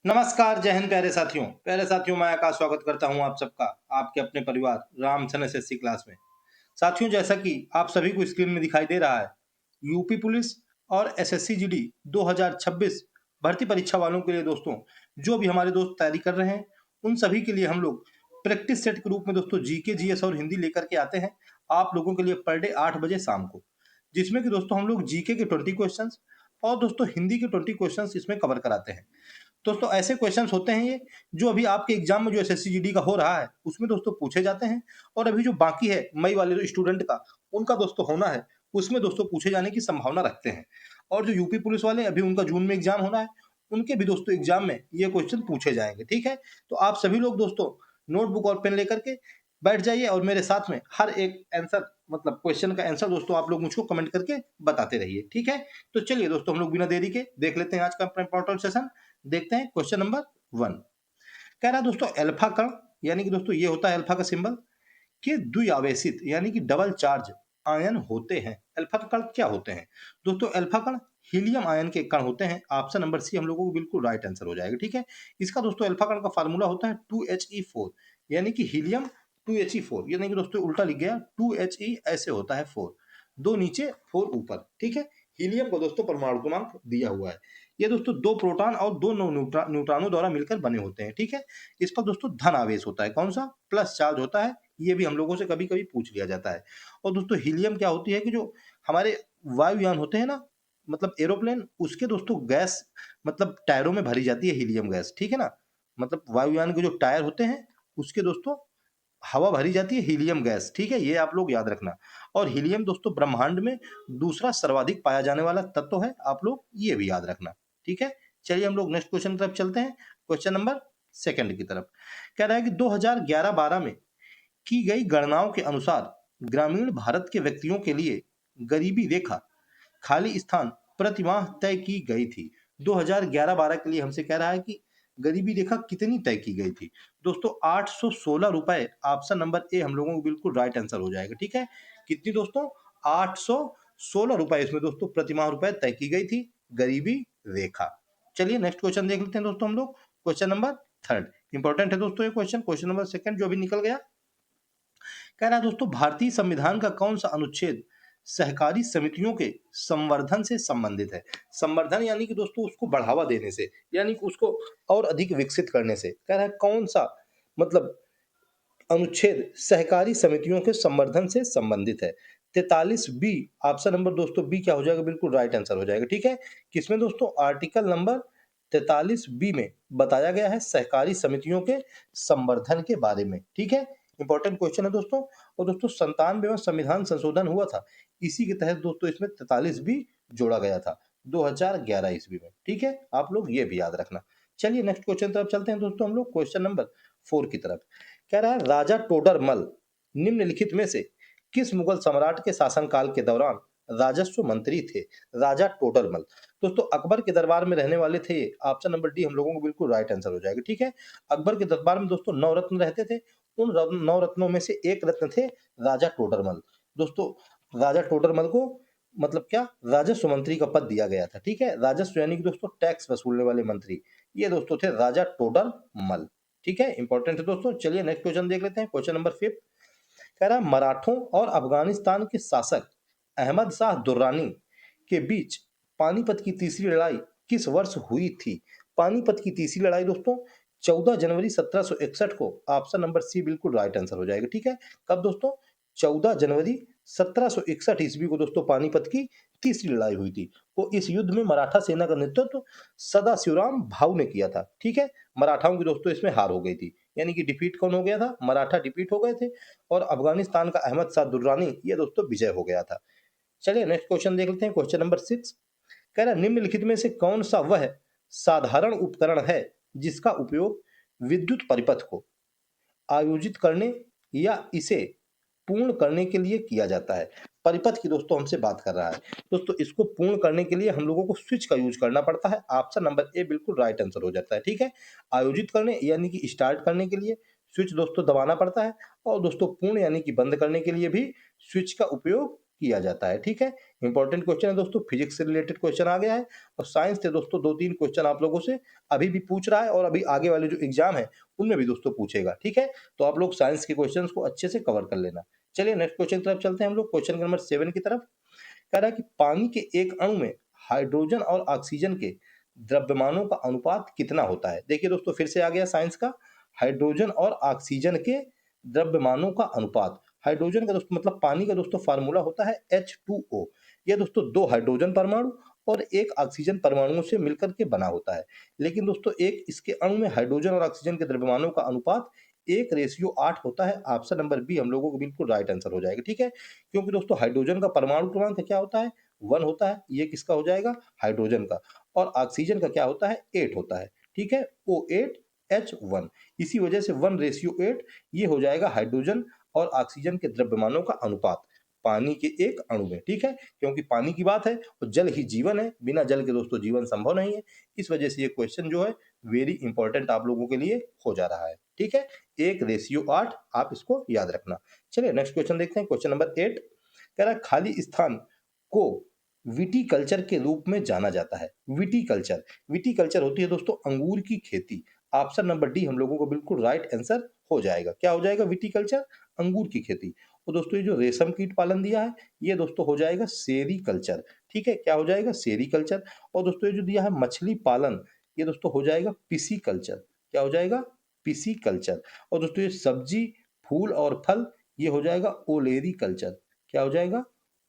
नमस्कार, जय हिंद प्यारे साथियों मैं आकाश स्वागत करता हूं आप सबका आपके अपने परिवार रामधन एसएससी क्लास में। साथियों, जैसा कि आप सभी को स्क्रीन में दिखाई दे रहा है, यूपी पुलिस और एसएससी जीडी 2026 भर्ती परीक्षा वालों के लिए दोस्तों, जो भी हमारे दोस्त तैयारी कर रहे हैं, उन सभी के लिए हम लोग प्रैक्टिस सेट के रूप में दोस्तों जीके, जीएस और हिंदी लेकर के आते हैं आप लोगों के लिए पर डे 8 बजे शाम को। जिसमें कि दोस्तों हम लोग जीके के 20 क्वेश्चंस और दोस्तों हिंदी के 20 क्वेश्चंस इसमें कवर कराते हैं। दोस्तों ऐसे क्वेश्चंस होते हैं ये, जो अभी आपके एग्जाम में जो एसएससी जीडी का हो रहा है उसमें दोस्तों पूछे जाते हैं। और अभी जो बाकी है मई वाले जो स्टूडेंट का उनका दोस्तों होना है, उसमें दोस्तों पूछे जाने की संभावना रखते हैं। और जो यूपी पुलिस वाले अभी उनका जून में एग्जाम होना है, उनके भी दोस्तों एग्जाम में ये क्वेश्चन पूछे जाएंगे। ठीक है, तो आप सभी लोग दोस्तों नोटबुक और पेन लेकर के बैठ जाइए और मेरे साथ में हर एक आंसर मतलब क्वेश्चन का आंसर दोस्तों आप लोग मुझको कमेंट करके बताते रहिए। ठीक है, तो चलिए दोस्तों हम लोग बिना देरी के देख लेते हैं आज का अपना इंपॉर्टेंट सेशन। देखते हैं क्वेश्चन नंबर 1। कह रहा है दोस्तों अल्फा कण, यानी कि दोस्तों ये होता है अल्फा का सिंबल, के द्विआवेशित यानी कि डबल चार्ज आयन होते हैं। अल्फा कण क्या होते हैं दोस्तों? अल्फा कण हीलियम आयन के कण होते हैं। ऑप्शन नंबर सी हम लोगों को बिल्कुल राइट आंसर हो जाएगा। ठीक है, इसका दोस्तों अल्फा कण का फार्मूला होता है 2He4, यानी कि हीलियम 2He4, यानी कि दोस्तों उल्टा लिख गया 2He ऐसे होता है 4, दो नीचे 4 ऊपर। ठीक है, हीलियम को दोस्तों परमाणु क्रमांक दिया हुआ है। ये दोस्तों दो प्रोटॉन और दो न्यूट्रॉनों द्वारा मिलकर बने होते हैं। ठीक है, इस पर दोस्तों धन आवेश होता है, कौन सा? प्लस चार्ज होता है। ये भी हम लोगों से कभी कभी पूछ लिया जाता है। और दोस्तों हीलियम क्या होती है कि जो हमारे वायुयान होते हैं ना, मतलब एरोप्लेन, उसके दोस्तों गैस मतलब टायरों में भरी जाती है हीलियम गैस। ठीक है ना, मतलब वायुयान के जो टायर होते हैं उसके दोस्तों हवा भरी जाती है हीलियम गैस। ठीक है, ये आप लोग याद रखना। और हीलियम दोस्तों ब्रह्मांड में दूसरा सर्वाधिक पाया जाने वाला तत्व है, आप लोग ये भी याद रखना। ठीक है, चलिए हम लोग नेक्स्ट क्वेश्चन की तरफ चलते हैं, क्वेश्चन नंबर सेकंड की तरफ। कह रहा है कि 2011-12 में की गई गणनाओं के अनुसार ग्रामीण भारत के व्यक्तियों के लिए गरीबी रेखा खाली स्थान प्रतिमाह तय की गई थी। 2011-12 के लिए हमसे कह रहा है कि गरीबी रेखा कितनी तय की गई थी दोस्तों? 816 रुपए। ऑप्शन नंबर ए हम लोगों को बिल्कुल राइट आंसर हो जाएगा। ठीक है, कितनी दोस्तों? 816 रुपए इसमें दोस्तों प्रतिमाह रुपए तय की गई थी गरीबी रेखा। चलिए नेक्स्ट क्वेश्चन देख लेते हैं दोस्तों हम लोग, क्वेश्चन नंबर थर्ड। इंपॉर्टेंट है दोस्तों ये क्वेश्चन, क्वेश्चन नंबर सेकंड जो अभी निकल गया। कह रहा है दोस्तों भारतीय संविधान का कौन सा अनुच्छेद सहकारी समितियों के संवर्धन से संबंधित है? संवर्धन यानी कि दोस्तों उसको बढ़ावा देने से, यानी कि उसको और अधिक विकसित करने से। कह रहा है कौन सा मतलब अनुच्छेद सहकारी समितियों के संवर्धन से संबंधित है? 43 बी। ऑप्शन नंबर दोस्तों बी क्या हो जाएगा? बिल्कुल राइट आंसर हो जाएगा। ठीक है, किसमें दोस्तों? आर्टिकल नंबर 43 बी में बताया गया है सहकारी समितियों के संवर्धन के बारे में। ठीक है, इंपॉर्टेंट क्वेश्चन है दोस्तों। और दोस्तों 97वां संविधान संशोधन हुआ था, इसी के तहत दोस्तों इसमें 43 बी जोड़ा गया था 2011 ईस्वी में। ठीक है, आप लोग ये भी याद रखना। चलिए नेक्स्ट क्वेश्चन तरफ चलते हैं दोस्तों हम लोग, क्वेश्चन नंबर 4 की तरफ। कह रहा है राजा टोडरमल निम्नलिखित में से किस मुगल सम्राट के शासनकाल के दौरान राजस्व मंत्री थे? राजा टोडरमल दोस्तों अकबर के दरबार में रहने वाले थे ये। ऑप्शन नंबर डी हम लोगों को बिल्कुल राइट आंसर हो जाएगा। ठीक है, अकबर के दरबार में दोस्तों 9 रत्न रहते थे, उन 9 रत्नों में से एक रत्न थे राजा टोडरमल। दोस्तों राजा टोडरमल को मतलब क्या राजस्व मंत्री का पद दिया गया था। ठीक है, राजस्व यानी कि दोस्तों टैक्स वसूलने वाले मंत्री, ये दोस्तों थे राजा टोडरमल। ठीक है, इंपॉर्टेंट है दोस्तों। चलिए नेक्स्ट क्वेश्चन देख लेते हैं, क्वेश्चन नंबर 5। कह रहा है मराठों और अफगानिस्तान के शासक अहमद शाह दुर्रानी के बीच पानीपत की तीसरी लड़ाई किस वर्ष हुई थी? पानीपत की तीसरी लड़ाई दोस्तों 14 जनवरी 1761 को। ऑप्शन नंबर सी बिल्कुल राइट आंसर हो जाएगा। ठीक है, कब दोस्तों? 14 जनवरी 1761 ईस्वी को दोस्तों पानीपत की तीसरी लड़ाई हुई थी। तो इस युद्ध में मराठा सेना का नेतृत्व सदाशिवराम भाऊ ने किया था। ठीक है, मराठाओं की दोस्तों इसमें हार हो गई थी, यानी कि डिफीट कौन हो गया था? मराठा डिफीट हो गए थे। और अफगानिस्तान का अहमद शाह दुर्रानी ये दोस्तों विजय हो गया था। चलिए नेक्स्ट क्वेश्चन देख लेते हैं, क्वेश्चन नंबर 6। कह रहा है निम्नलिखित में से कौन सा वह साधारण उपकरण है जिसका उपयोग विद्युत परिपथ को आयोजित करने या इसे पूर्ण करने के लिए किया जाता है? परिपथ की दोस्तों हमसे बात कर रहा है। दोस्तों इसको पूर्ण करने के लिए हम लोगों को स्विच का यूज करना पड़ता है। ऑप्शन नंबर ए बिल्कुल राइट आंसर हो जाता है। ठीक है, आयोजित करने यानी कि स्टार्ट करने के लिए स्विच दोस्तों दबाना पड़ता है, और दोस्तों पूर्ण यानी कि बंद करने के लिए भी स्विच का उपयोग किया जाता है। ठीक है, इंपॉर्टेंट क्वेश्चन है दोस्तों, फिजिक्स से रिलेटेड क्वेश्चन आ गया है और साइंस से दोस्तों 2-3 क्वेश्चन आप लोगों से अभी भी पूछ रहा है और अभी आगे वाले जो एग्जाम है उनमें भी दोस्तों पूछेगा। ठीक है, तो आप लोग साइंस के क्वेश्चन को अच्छे से कवर कर लेना। चलिए नेक्स्ट क्वेश्चन की तरफ चलते हैं हम लोग, क्वेश्चन नंबर 7 की तरफ। कह रहा है कि पानी के एक अणु में हाइड्रोजन और ऑक्सीजन के द्रव्यमानों का अनुपात कितना होता है। देखिए दोस्तों फिर से आ गया साइंस का, हाइड्रोजन और ऑक्सीजन के द्रव्यमानों का अनुपात। हाइड्रोजन का दोस्तों मतलब पानी का दोस्तों फार्मूला होता है H2O। यह दोस्तों 2 हाइड्रोजन परमाणु और एक ऑक्सीजन परमाणुओं से मिलकर के बना होता है। लेकिन दोस्तों एक इसके अणु में हाइड्रोजन और ऑक्सीजन के द्रव्यमानों का अनुपात 1:8 होता है। ऑप्शन नंबर बी हम लोगों को बिल्कुल राइट आंसर हो जाएगा। ठीक है, क्योंकि दोस्तों हाइड्रोजन का परमाणु क्रमांक क्या होता है, 1 होता है, ये किसका हो जाएगा, हाइड्रोजन का। और ऑक्सीजन का क्या होता है, 8 होता है। ठीक है, O8H1, इसी वजह से 1:8 ये हो जाएगा हाइड्रोजन और ऑक्सीजन के द्रव्यमानों का अनुपात पानी के एक अणु में। ठीक है, क्योंकि पानी की बात है और जल ही जीवन है, बिना जल के दोस्तों जीवन संभव नहीं है। इस वजह से ये क्वेश्चन जो है वेरी इंपॉर्टेंट आप लोगों के लिए हो जा रहा है। ठीक है, 1:8 आप इसको याद रखना। चलिए नेक्स्ट क्वेश्चन देखते हैं, क्वेश्चन नंबर 8। कह रहा है खाली स्थान को विटीकल्चर के रूप में जाना जाता है। विटीकल्चर, विटीकल्चर होती है दोस्तों अंगूर की खेती। ऑप्शन नंबर डी हम लोगों को बिल्कुल राइट आंसर हो जाएगा। क्या हो जाएगा, विटीकल्चर, अंगूर की खेती। और दोस्तों ये जो रेशम कीट पालन दिया है ये दोस्तों हो जाएगा सेरीकल्चर। ठीक है, क्या हो जाएगा, सेरीकल्चर। और दोस्तों ये जो दिया है मछली पालन, ये दोस्तों हो जाएगा पिसीकल्चर। क्या हो जाएगा, पिसीकल्चर। और दोस्तों ये सब्जी, फूल और फल, ये हो जाएगा ओलेरी कल्चर। क्या हो जाएगा,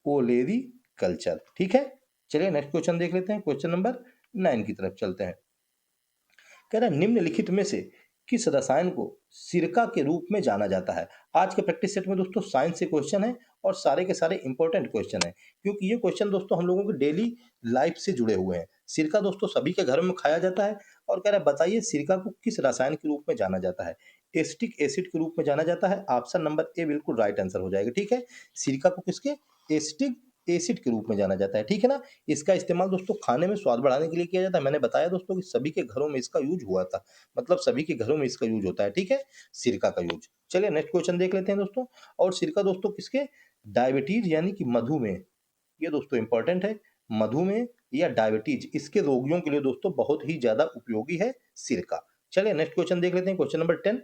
ओलेरी कल्चर। ठीक है, चलिए नेक्स्ट क्वेश्चन देख लेते हैं, क्वेश्चन नंबर 9 की तरफ चलते हैं। कह रहा है निम्नलिखित में से किस रसायन को सिरका के रूप में जाना जाता है। आज के प्रैक्टिस सेट में दोस्तों साइंस से क्वेश्चन है और सारे के सारे इंपॉर्टेंट क्वेश्चन है, क्योंकि ये क्वेश्चन दोस्तों हम लोगों के डेली लाइफ से जुड़े हुए हैं। सिरका दोस्तों सभी के घरों में खाया जाता है और कह रहा है बताइए सिरका को किस रसायन के रूप में जाना जाता है। एसिटिक एसिड के रूप में जाना जाता है। ऑप्शन नंबर ए बिल्कुल राइट आंसर हो जाएगा। ठीक है, सिरका को किसके, एसिटिक एसिड के रूप में जाना जाता है। ठीक है ना, इसका इस्तेमाल दोस्तों खाने में स्वाद बढ़ाने के लिए किया जाता है। मैंने बताया दोस्तों कि सभी के घरों में इसका यूज हुआ था, मतलब सभी के घरों में इसका यूज होता है। ठीक है, सिरका का यूज। चलिए नेक्स्ट क्वेश्चन देख लेते हैं दोस्तों। और सिरका दोस्तों किसके, डायबिटीज यानी कि मधुमेह, ये दोस्तों इंपॉर्टेंट है, मधुमेह या डायबिटीज इसके रोगियों के लिए दोस्तों बहुत ही ज्यादा उपयोगी है सिरका। चलिए नेक्स्ट क्वेश्चन देख लेते हैं, क्वेश्चन नंबर 10।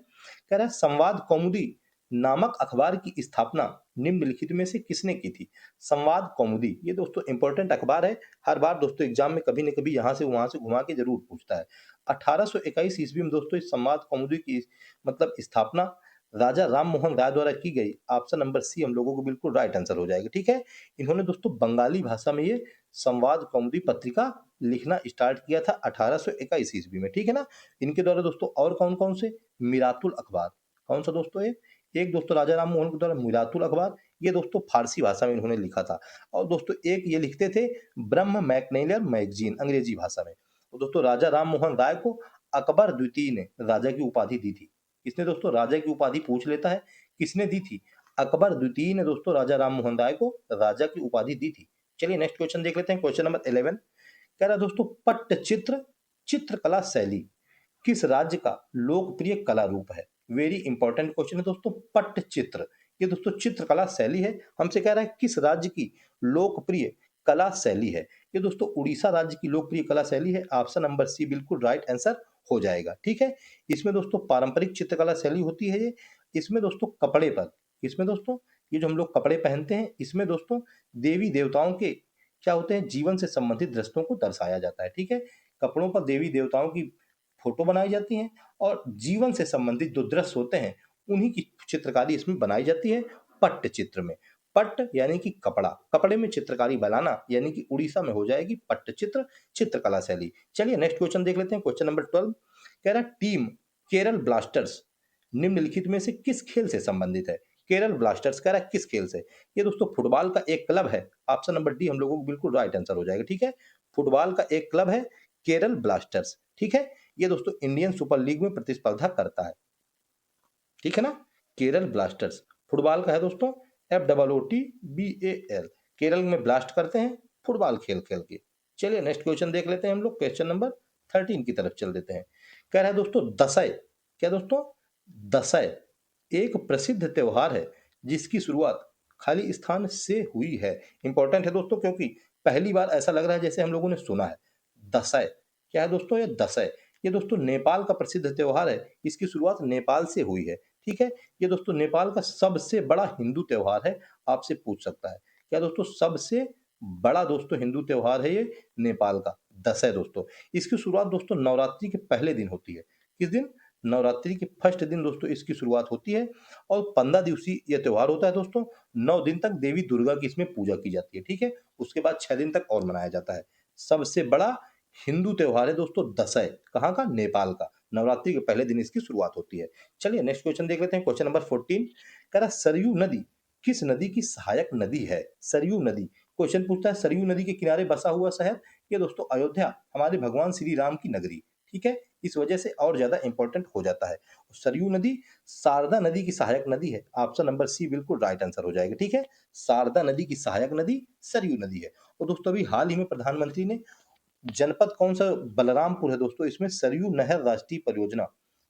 कह रहा है संवाद कौमुदी नामक अखबार की स्थापना निम्नलिखित में से किसने की थी। संवाद कौमुदी ये दोस्तों इंपॉर्टेंट अखबार है, हर बार दोस्तों एग्जाम में कभी न कभी यहाँ से वहां से घुमा के जरूर पूछता है। 1821 ईस्वी में दोस्तों इस संवाद कौमुदी की मतलब स्थापना राजा राम मोहन राय द्वारा की गई। ऑप्शन नंबर सी हम लोगों को बिल्कुल राइट आंसर हो जाएगा। ठीक है, इन्होंने दोस्तों बंगाली भाषा में ये संवाद कौमुदी पत्रिका लिखना स्टार्ट किया था 1821 ईस्वी में। ठीक है ना, इनके द्वारा दोस्तों और कौन कौन से, मिरातुल अखबार, कौन सा दोस्तों ये, एक दोस्तों राजा राम मोहन के द्वारा मिरातुल अखबार, ये दोस्तों फारसी भाषा में इन्होंने लिखा था। और दोस्तों एक ये लिखते थे ब्रह्म मैकनेलर मैगजीन, अंग्रेजी भाषा में। तो दोस्तों राजा राम मोहन राय को अकबर द्वितीय ने राजा की उपाधि दी थी। किसने दोस्तों, राजा की उपाधि पूछ लेता है, किसने दी थी, अकबर द्वितीय ने दोस्तों राजा राम मोहन राय को राजा की उपाधि दी थी। चलिए नेक्स्ट क्वेश्चन देख लेते हैं, क्वेश्चन नंबर 11। कह रहा दोस्तों पट्टचित्र चित्रकला शैली किस राज्य का लोकप्रिय कला रूप है। वेरी इंपॉर्टेंट क्वेश्चन है दोस्तों, पट्टचित्र ये दोस्तों चित्रकला शैली है। हमसे कह रहा है किस राज्य की लोकप्रिय कला शैली है। ये दोस्तों उड़ीसा राज्य की लोकप्रिय कला शैली है। ऑप्शन नंबर सी बिल्कुल राइट आंसर हो जाएगा। ठीक है, इसमें दोस्तों पारंपरिक चित्रकला शैली होती है ये। इसमें दोस्तों कपड़े पर, इसमें दोस्तों ये जो हम लोग कपड़े पहनते हैं इसमें दोस्तों देवी देवताओं के क्या होते हैं, जीवन से संबंधित दृश्यों को दर्शाया जाता है। ठीक है, कपड़ों पर देवी देवताओं की फोटो बनाई जाती हैं और जीवन से संबंधित जो दृश्य होते हैं उन्हीं की चित्रकारी इसमें बनाई जाती है पट्ट चित्र में। पट्ट यानी कि कपड़ा, कपड़े में चित्रकारी बनाना यानी कि उड़ीसा में हो जाएगी पट्टचित्र चित्रकला शैली। चलिए नेक्स्ट क्वेश्चन देख लेते हैं, क्वेश्चन नंबर 12। कह रहा है टीम केरल ब्लास्टर्स निम्नलिखित में से किस खेल से संबंधित है। केरल ब्लास्टर्स कह रहा है किस खेल से, ये दोस्तों फुटबॉल का एक क्लब है। ऑप्शन नंबर डी हम लोगों को बिल्कुल राइट आंसर हो जाएगा। ठीक है, फुटबॉल का एक क्लब है केरल ब्लास्टर्स। ठीक है, ये दोस्तों इंडियन सुपर लीग में प्रतिस्पर्धा करता है। ठीक है ना, केरल ब्लास्टर्स फुटबॉल का है दोस्तों, FOOTBAL, केरल में ब्लास्ट करते हैं फुटबॉल खेल खेल के। चलिए नेक्स्ट क्वेश्चन देख लेते हैं हम लोग, क्वेश्चन नंबर 13 की तरफ चल देते हैं। कह रहा है दोस्तों दशय, क्या दोस्तों, दशय एक प्रसिद्ध त्योहार है जिसकी शुरुआत खाली स्थान से हुई है। इंपॉर्टेंट है दोस्तों, क्योंकि पहली बार ऐसा लग रहा है जैसे हम लोगों ने सुना है। दशै क्या है दोस्तों? ये दशै, ये दोस्तों नेपाल का प्रसिद्ध त्योहार है। इसकी शुरुआत नेपाल से हुई है। ठीक है, ये दोस्तों नेपाल का सबसे बड़ा हिंदू त्योहार है। आपसे पूछ सकता है क्या दोस्तों? सबसे बड़ा दोस्तों हिंदू त्योहार है ये नेपाल का दशै दोस्तों। इसकी शुरुआत दोस्तों नवरात्रि के पहले दिन होती है। किस दिन? नवरात्रि के फर्स्ट दिन दोस्तों इसकी शुरुआत होती है और 15 दिवसीय यह त्योहार होता है दोस्तों। 9 दिन तक देवी दुर्गा की इसमें पूजा की जाती है। ठीक है, उसके बाद 6 दिन तक और मनाया जाता है। सबसे बड़ा हिंदू त्योहार है दोस्तों दशै। कहाँ का? नेपाल का। नवरात्रि के पहले दिन इसकी शुरुआत होती है। चलिए नेक्स्ट क्वेश्चन देख लेते हैं। क्वेश्चन नंबर 14 कह रहा सरयू नदी किस नदी की सहायक नदी है? सरयू नदी। क्वेश्चन पूछता है सरयू नदी के किनारे बसा हुआ शहर। ये दोस्तों अयोध्या, हमारे भगवान श्री राम की नगरी। ठीक है, इस वजह से और ज्यादा इंपॉर्टेंट हो जाता है। सरयू नदी शारदा नदी की सहायक नदी है। ऑप्शन नंबर सी बिल्कुल राइट आंसर हो जाएगा। ठीक है, शारदा नदी की सहायक नदी सरयू नदी है। और दोस्तों अभी हाल ही में प्रधानमंत्री ने जनपद कौन सा? बलरामपुर है दोस्तों, इसमें सरयू नहर राष्ट्रीय परियोजना।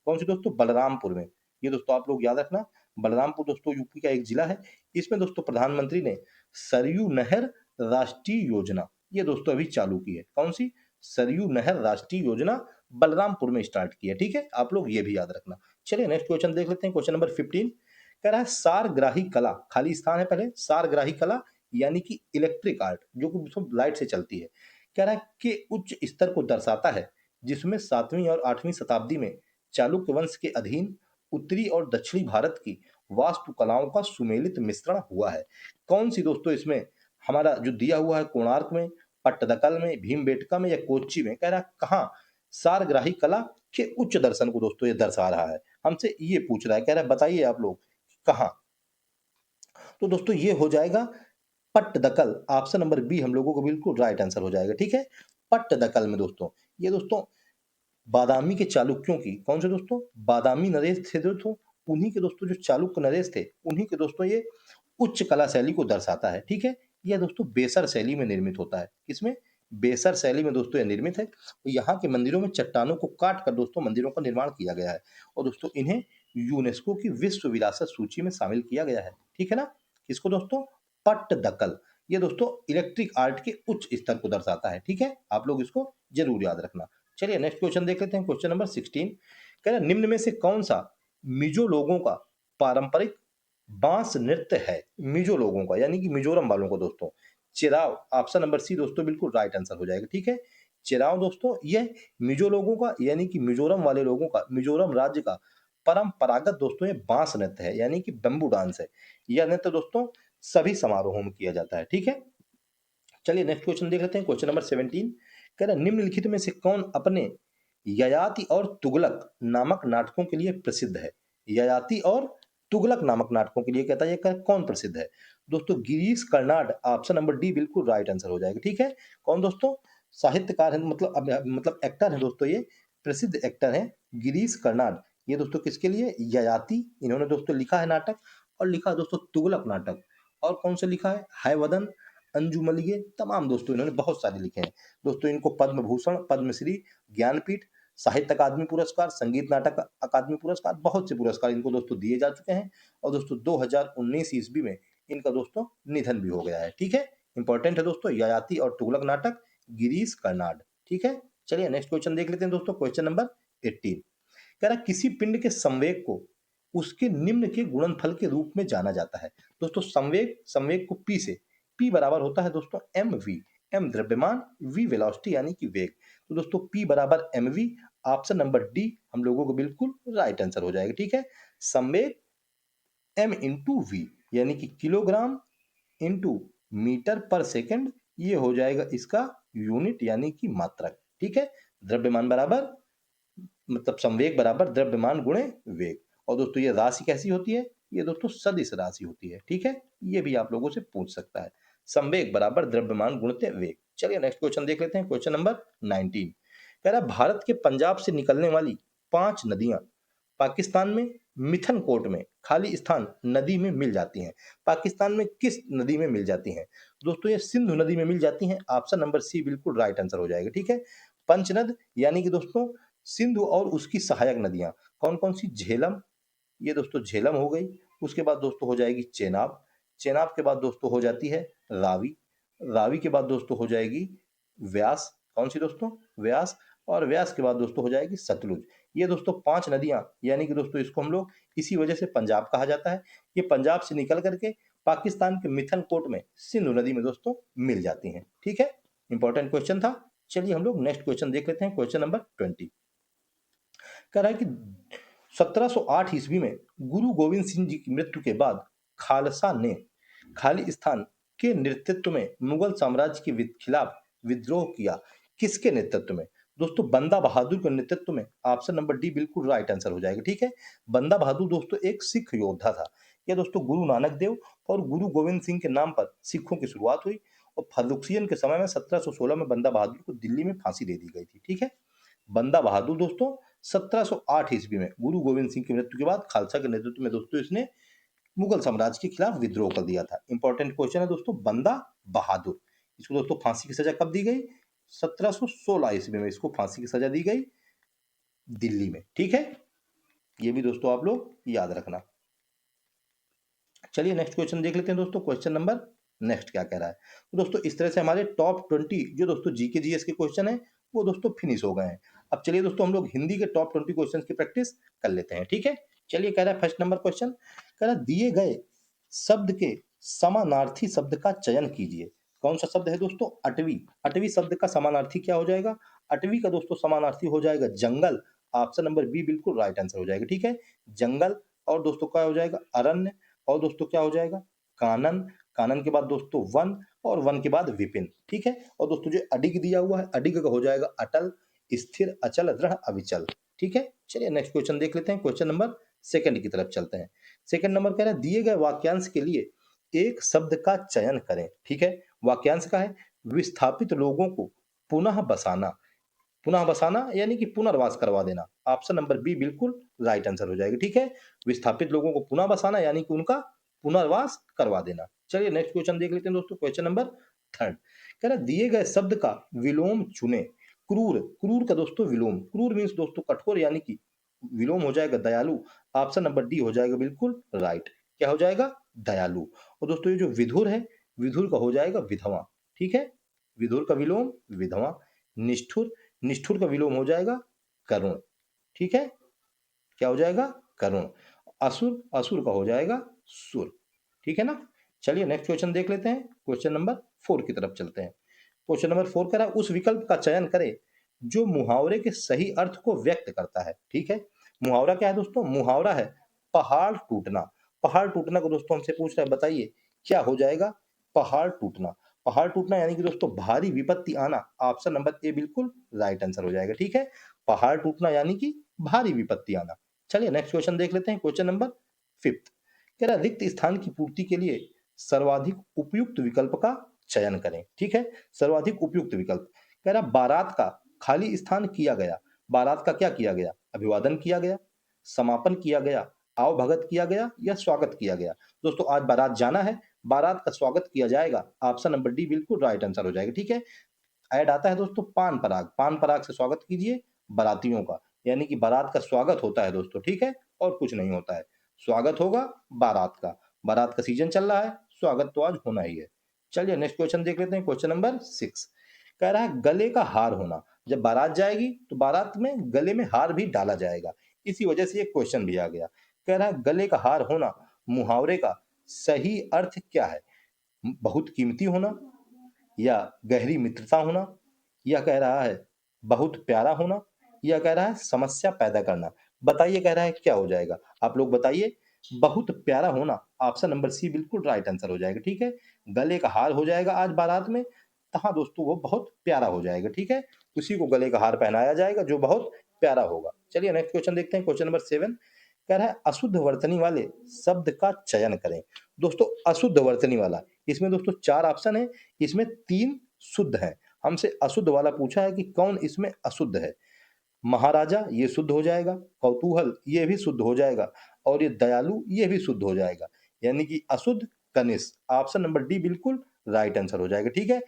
कौन सी दोस्तों? बलरामपुर में। ये दोस्तों आप लोग याद रखना, बलरामपुर दोस्तों यूपी का एक जिला है। इसमें दोस्तों प्रधानमंत्री ने सरयू नहर राष्ट्रीय योजना ये दोस्तों अभी चालू की है। कौन सी? सरयू नहर राष्ट्रीय योजना बलरामपुर में स्टार्ट की है। ठीक है, आप लोग ये भी याद रखना। चलिए नेक्स्ट क्वेश्चन देख लेते हैं। क्वेश्चन नंबर 15 कह रहा है सारग्राही कला, खाली स्थान है पहले, सारग्राही कला यानी कि इलेक्ट्रिक आर्ट जो कि लाइट से चलती है। कह रहा है कि उच्च स्तर को दर्शाता है जिसमें 7वीं और 8वीं शताब्दी में चालुक्य वंश के अधीन उत्तरी और दक्षिणी भारत की वास्तुकलाओं का सुमेलित मिश्रण हुआ है। कौन सी दोस्तों इसमें हमारा जो दिया हुआ है? कोणार्क में, पट्टदकल में, भीमबेटका में या कोच्चि में? कह रहा है कहाँ सारग्राही कला के उच्च दर्शन को दोस्तों ये दर्शा रहा है। हमसे ये पूछ रहा है, कह रहा है बताइए आप लोग कहाँ? तो दोस्तों ये हो जाएगा पट्टदकल। ऑप्शन नंबर बी हम लोगों को बिल्कुल राइट आंसर हो जाएगा। ठीक है, पट्टदकल में दोस्तों, ये दोस्तों बादामी के चालुक्यों की, कौन से दोस्तों? बादामी नरेश थे दोस्तों, उन्हीं के दोस्तों जो चालुक्य नरेश थे, उन्हीं के दोस्तों ये उच्च कला शैली को दर्शाता है। ठीक है, यह दोस्तों बेसर शैली में निर्मित होता है। किसमें? बेसर शैली में दोस्तों यह निर्मित है। यहाँ के मंदिरों में चट्टानों को काट कर दोस्तों मंदिरों का निर्माण किया गया है और दोस्तों इन्हें यूनेस्को की विश्व विरासत सूची में शामिल किया गया है। ठीक है ना? किसको दोस्तों? पट्टदकल। ये दोस्तों इलेक्ट्रिक आर्ट के उच्च स्तर को दर्शाता है। ठीक है, आप लोग इसको जरूर याद रखना। चलिए नेक्स्ट क्वेश्चन देख लेते हैं। क्वेश्चन नंबर 16 कह रहा है निम्न में से कौन सा मिजो लोगों का पारंपरिक बांस नृत्य है? मिजो लोगों का यानी कि मिजोरम वालों को दोस्तों चिराव। ऑप्शन नंबर सी दोस्तों बिल्कुल राइट आंसर हो जाएगा। ठीक है, चिराव दोस्तों यह मिजो लोगों का यानी कि मिजोरम वाले लोगों का, मिजोरम राज्य का परंपरागत दोस्तों ये बांस नृत्य है यानी कि बम्बू डांस है। यह नृत्य दोस्तों सभी समारोहों में किया जाता है। ठीक है, चलिए नेक्स्ट क्वेश्चन देख लेते हैं। क्वेश्चन नंबर 17 कह रहा है निम्नलिखित में से कौन अपने ययाति और तुगलक नामक नाटकों के लिए प्रसिद्ध है? ययाति और तुगलक नामक नाटकों के लिए कहता है ये कौन प्रसिद्ध है? दोस्तों Girish Karnad. Option number D बिल्कुल राइट आंसर हो जाएगा। ठीक है, कौन दोस्तों? साहित्यकार है, मतलब एक्टर है दोस्तों, ये प्रसिद्ध एक्टर है गिरीश कर्नाड। ये दोस्तों किसके लिए? ययाति इन्होंने दोस्तों लिखा है नाटक, और लिखा है दोस्तों तुगलक नाटक। और कौन सा लिखा है? हैवदन, अंजू मलिगे, तमाम दोस्तों इन्होंने बहुत सारे लिखे हैं। दोस्तों इनको पद्म भूषण, पद्मश्री, ज्ञानपीठ, साहित्य अकादमी पुरस्कार, संगीत नाटक अकादमी पुरस्कार, बहुत से पुरस्कार इनको दोस्तों दिए जा चुके हैं। और दोस्तों 2019 ईस्वी में इनका दोस्तों निधन भी हो गया है। ठीक है, इंपॉर्टेंट है दोस्तों ययाति और तुगलक नाटक, गिरीश कर्नाड। ठीक है, चलिए नेक्स्ट क्वेश्चन देख लेते हैं दोस्तों। क्वेश्चन नंबर 18 कह रहा किसी पिंड के संवेग को उसके निम्न के गुणनफल के रूप में जाना जाता है। दोस्तों संवेग, संवेग को पी से, पी बराबर होता है दोस्तों एम वी। एम द्रव्यमान, वी वेलोसिटी यानी कि वेग। तो दोस्तों पी बराबर M V. Option number D हम लोगों को बिल्कुल राइट आंसर हो जाएगा। ठीक है, संवेग एम इंटू वी यानी कि किलोग्राम इंटू मीटर पर सेकंड, ये हो जाएगा इसका यूनिट यानी कि मात्रक। ठीक है, द्रव्यमान बराबर मतलब संवेग बराबर द्रव्यमान गुणे वेग। और दोस्तों ये राशि कैसी होती है? ये दोस्तों सदिश राशि होती है। ठीक है, ये भी आप लोगों से पूछ सकता है। संवेग बराबर द्रव्यमान गुणित वेग। चलिए नेक्स्ट क्वेश्चन देख लेते हैं। क्वेश्चन नंबर 19 कह रहा है भारत के पंजाब से निकलने वाली 5 नदियां पाकिस्तान में मिथन कोट में खाली स्थान नदी में मिल जाती हैं। पाकिस्तान में किस नदी में मिल जाती हैं? दोस्तों ये सिंधु नदी में मिल जाती हैं। ऑप्शन नंबर सी बिल्कुल राइट आंसर हो जाएगा। ठीक है, पंचनद यानी कि दोस्तों सिंधु और उसकी सहायक नदियां कौन कौन सी? झेलम, ये दोस्तों झेलम हो गई। उसके बाद दोस्तों हो जाएगी चेनाब, चेनाब के बाद दोस्तों हो जाती है रावी, रावी के बाद दोस्तों हो जाएगी व्यास, कौन सी दोस्तों, व्यास, और व्यास के बाद दोस्तों हो जाएगी सतलुज। ये दोस्तों 5 नदियां, यानी कि दोस्तों इसको हम लोग इसी वजह से पंजाब कहा जाता है। ये पंजाब से निकल करके पाकिस्तान के मिथनकोट में सिंधु नदी में दोस्तों मिल जाती हैं। ठीक है, इंपॉर्टेंट क्वेश्चन था। चलिए हम लोग नेक्स्ट क्वेश्चन देख लेते हैं, क्वेश्चन नंबर 20। कह रहा है कि 1708 ईस्वी में गुरु गोविंद सिंह जी की मृत्यु के बाद खालसा ने खालिस्तान के नेतृत्व में मुगल साम्राज्य के खिलाफ विद्रोह किया। किसके नेतृत्व में दोस्तों, बंदा बहादुर के नेतृत्व में। ऑप्शन नंबर डी बिल्कुल राइट आंसर हो जाएगा। ठीक है, बंदा बहादुर दोस्तों एक सिख योद्धा था। यह दोस्तों गुरु नानक देव और गुरु गोविंद सिंह के नाम पर सिखों की शुरुआत हुई और फर्रुखियन के समय में 1716 में बंदा बहादुर को दिल्ली में फांसी दे दी गई थी। ठीक है, बंदा बहादुर दोस्तों 1708 ईस्वी में गुरु गोविंद सिंह की मृत्यु के बाद खालसा के नेतृत्व में दोस्तों इसने मुगल साम्राज्य के खिलाफ विद्रोह कर दिया था। इंपॉर्टेंट क्वेश्चन है दोस्तों, बंदा बहादुर, इसको दोस्तों फांसी की सजा कब दी गई, 1716 ईस्वी में इसको फांसी की सजा दी गई दिल्ली में। ठीक है, ये भी दोस्तों आप लोग याद रखना। चलिए नेक्स्ट क्वेश्चन देख लेते हैं दोस्तों, क्वेश्चन नंबर नेक्स्ट क्या कह रहा है। तो दोस्तों इस तरह से हमारे टॉप 20 जो दोस्तों जीके जीएस के क्वेश्चन है वो दोस्तों फिनिश हो गए हैं। अब चलिए दोस्तों हम लोग हिंदी के टॉप 20 क्वेश्चन की प्रैक्टिस कर लेते हैं। ठीक है, चलिए कह रहा है फर्स्ट नंबर क्वेश्चन, कह रहा है दिए गए शब्द के समानार्थी शब्द का चयन कीजिए। कौन सा शब्द है दोस्तों, अटवी। अटवी शब्द का समानार्थी क्या हो जाएगा, अटवी का दोस्तों समानार्थी हो जाएगा जंगल। ऑप्शन नंबर बी बिल्कुल राइट आंसर हो जाएगा। ठीक है, जंगल, और दोस्तों क्या हो जाएगा अरण्य, और दोस्तों क्या हो जाएगा कानन, कानन के बाद दोस्तों वन, और वन के बाद विपिन। ठीक है, और दोस्तों जो अडिग दिया हुआ है, अडिग का हो जाएगा अटल, स्थिर, अचल, दृढ़, अविचल। ठीक है, चलिए नेक्स्ट क्वेश्चन देख लेते हैं, क्वेश्चन नंबर सेकंड की तरफ चलते हैं। सेकंड नंबर कह रहा है दिए गए वाक्यांश के लिए एक शब्द का चयन करें। ठीक है, वाक्यांश का है विस्थापित लोगों को पुनः बसाना, पुनः बसाना यानी कि पुनर्वास करवा देना। ऑप्शन नंबर बी बिल्कुल राइट आंसर हो जाएगा। ठीक है, विस्थापित लोगों को पुनः बसाना यानी कि उनका पुनर्वास करवा देना। चलिए नेक्स्ट क्वेश्चन देख लेते हैं दोस्तों, क्वेश्चन नंबर थर्ड, कह रहा दिए गए शब्द का विलोम चुने। क्रूर, क्रूर का दोस्तों विलोम, क्रूर मीन्स दोस्तों कठोर, यानी कि विलोम हो जाएगा दयालु। ऑप्शन नंबर डी हो जाएगा बिल्कुल राइट, क्या हो जाएगा दयालु। और दोस्तों ये जो विधुर है, विधुर का हो जाएगा विधवा। ठीक है, विधुर का विलोम विधवा। निष्ठुर, निष्ठुर का विलोम हो जाएगा करुण। ठीक है, क्या हो जाएगा करुण। असुर, असुर का हो जाएगा सुर। ठीक है ना, चलिए नेक्स्ट क्वेश्चन देख लेते हैं, क्वेश्चन नंबर 4 की तरफ चलते हैं। क्वेश्चन नंबर 4 कह रहा है उस विकल्प का चयन करें जो मुहावरे के सही अर्थ को व्यक्त करता है। ठीक है, मुहावरा क्या है दोस्तों, मुहावरा है पहाड़ टूटना। पहाड़ टूटना को दोस्तों हमसे पूछ रहा है, बताइए क्या हो जाएगा पहाड़ टूटना। पहाड़ टूटना यानी कि दोस्तों भारी विपत्ति आना। ऑप्शन नंबर ए बिल्कुल राइट आंसर हो जाएगा। ठीक है, पहाड़ टूटना यानी कि भारी विपत्ति आना। चलिए नेक्स्ट क्वेश्चन देख लेते हैं, क्वेश्चन नंबर 5 कह रहा रिक्त स्थान की पूर्ति के लिए सर्वाधिक उपयुक्त विकल्प का चयन करें। ठीक है, सर्वाधिक उपयुक्त विकल्प कह रहा बारात का खाली स्थान किया गया। बारात का क्या किया गया, अभिवादन किया गया, समापन किया गया, आवभगत किया गया, या स्वागत किया गया। दोस्तों आज बारात जाना है, बारात का स्वागत किया जाएगा। ऑप्शन नंबर डी बिल्कुल राइट आंसर हो जाएगा। ठीक है, ऐड आता है दोस्तों पान पराग, पान पराग से स्वागत कीजिए बारातियों का, यानी कि बारात का स्वागत होता है दोस्तों। ठीक है, और कुछ नहीं होता है, स्वागत होगा बारात का। बारात का सीजन चल रहा है, स्वागत तो आज होना ही है। चलिए नेक्स्ट क्वेश्चन देख लेते हैं, क्वेश्चन नंबर 6 कह रहा है गले का हार होना। जब बारात जाएगी तो बारात में गले में हार भी डाला जाएगा, इसी वजह से ये क्वेश्चन भी आ गया। कह रहा है गले का हार होना मुहावरे का सही अर्थ क्या है, बहुत कीमती होना, या गहरी मित्रता होना, या कह रहा है बहुत प्यारा होना, या कह रहा है समस्या पैदा करना। बताइए कह रहा है क्या हो जाएगा, आप लोग बताइए। बहुत प्यारा होना, ऑप्शन नंबर सी बिल्कुल राइट आंसर हो जाएगा। ठीक है, गले का हार हो जाएगा आज बारात में, हाँ दोस्तों वो बहुत प्यारा हो जाएगा। ठीक है, उसी को गले का हार पहनाया जाएगा जो बहुत प्यारा होगा। चलिए नेक्स्ट क्वेश्चन देखते हैं, क्वेश्चन नंबर 7 कह रहा है अशुद्ध वर्तनी वाले शब्द का चयन करें। दोस्तों अशुद्ध वर्तनी वाला, इसमें दोस्तों 4 ऑप्शन है, इसमें 3 शुद्ध है। हमसे अशुद्ध वाला पूछा है कि कौन इसमें अशुद्ध है। महाराजा ये शुद्ध हो जाएगा, कौतूहल ये भी शुद्ध हो जाएगा, और ये दयालु ये भी शुद्ध हो जाएगा, यानी कि अशुद्ध कनिष्क। ऑप्शन नंबर डी बिल्कुल राइट आंसर हो जाएगा। ठीक है,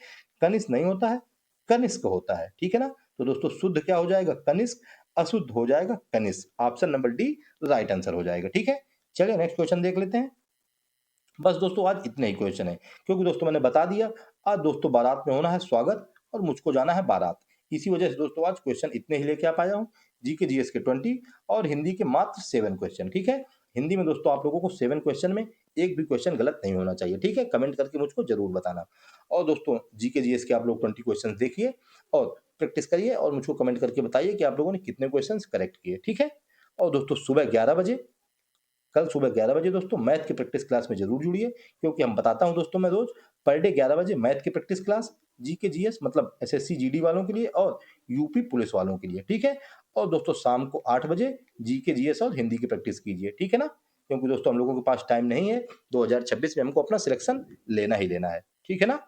कनिष्क नहीं होता है, कनिष्क होता है। ठीक है ना, तो दोस्तों शुद्ध क्या हो जाएगा कनिष्क, अशुद्ध हो जाएगा Kanishka. Option number D right answer हो जाएगा। ठीक है, चलिए नेक्स्ट क्वेश्चन देख लेते हैं, बस दोस्तों आज इतने ही क्वेश्चन है, क्योंकि दोस्तों मैंने बता दिया आज दोस्तों बारात में होना है स्वागत और मुझको जाना है बारात। इसी वजह से दोस्तों आज क्वेश्चन इतने ही लेके आ पाया हूँ। जीके जीएस के 20 और हिंदी के मात्र 7 क्वेश्चन, ठीक है। हिंदी में दोस्तों आप लोगों को 7 क्वेश्चन में एक भी क्वेश्चन गलत नहीं होना चाहिए, ठीक है। कमेंट करके मुझको जरूर बताना। और दोस्तों जीके जीएस के आप लोग 20 क्वेश्चन देखिए और प्रैक्टिस करिए और मुझको कमेंट करके बताइए कि आप लोगों ने कितने क्वेश्चन करेक्ट किए, ठीक है। और दोस्तों सुबह 11 बजे, कल सुबह 11 बजे दोस्तों मैथ की प्रैक्टिस क्लास में जरूर जुड़िए, क्योंकि हम बताता हूं दोस्तों मैं रोज पर डे 11 बजे मैथ की प्रैक्टिस क्लास, जीके जीएस मतलब एसएससी जीडी वालों के लिए और यूपी पुलिस वालों के लिए, ठीक है। और दोस्तों शाम को 8 बजे जीके जीएस और हिंदी की प्रैक्टिस कीजिए, ठीक है ना। क्योंकि दोस्तों हम लोगों के पास टाइम नहीं है, 2026 में हमको अपना सिलेक्शन लेना ही लेना है, ठीक है ना।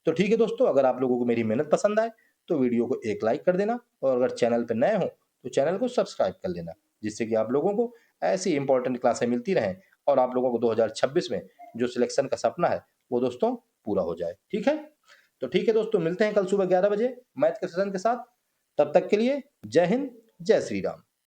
तो ठीक है दोस्तों, अगर आप लोगों को मेरी मेहनत पसंद आए तो वीडियो को एक लाइक कर देना, और अगर चैनल पर नए हो तो चैनल को सब्सक्राइब कर लेना, जिससे कि आप लोगों को ऐसी इंपॉर्टेंट क्लासें मिलती रहें और आप लोगों को 2026 में जो सिलेक्शन का सपना है वो दोस्तों पूरा हो जाए, ठीक है। तो ठीक है दोस्तों, मिलते हैं कल सुबह 11 बजे मैथ के सेशन के साथ। तब तक के लिए जय हिंद, जय श्री राम।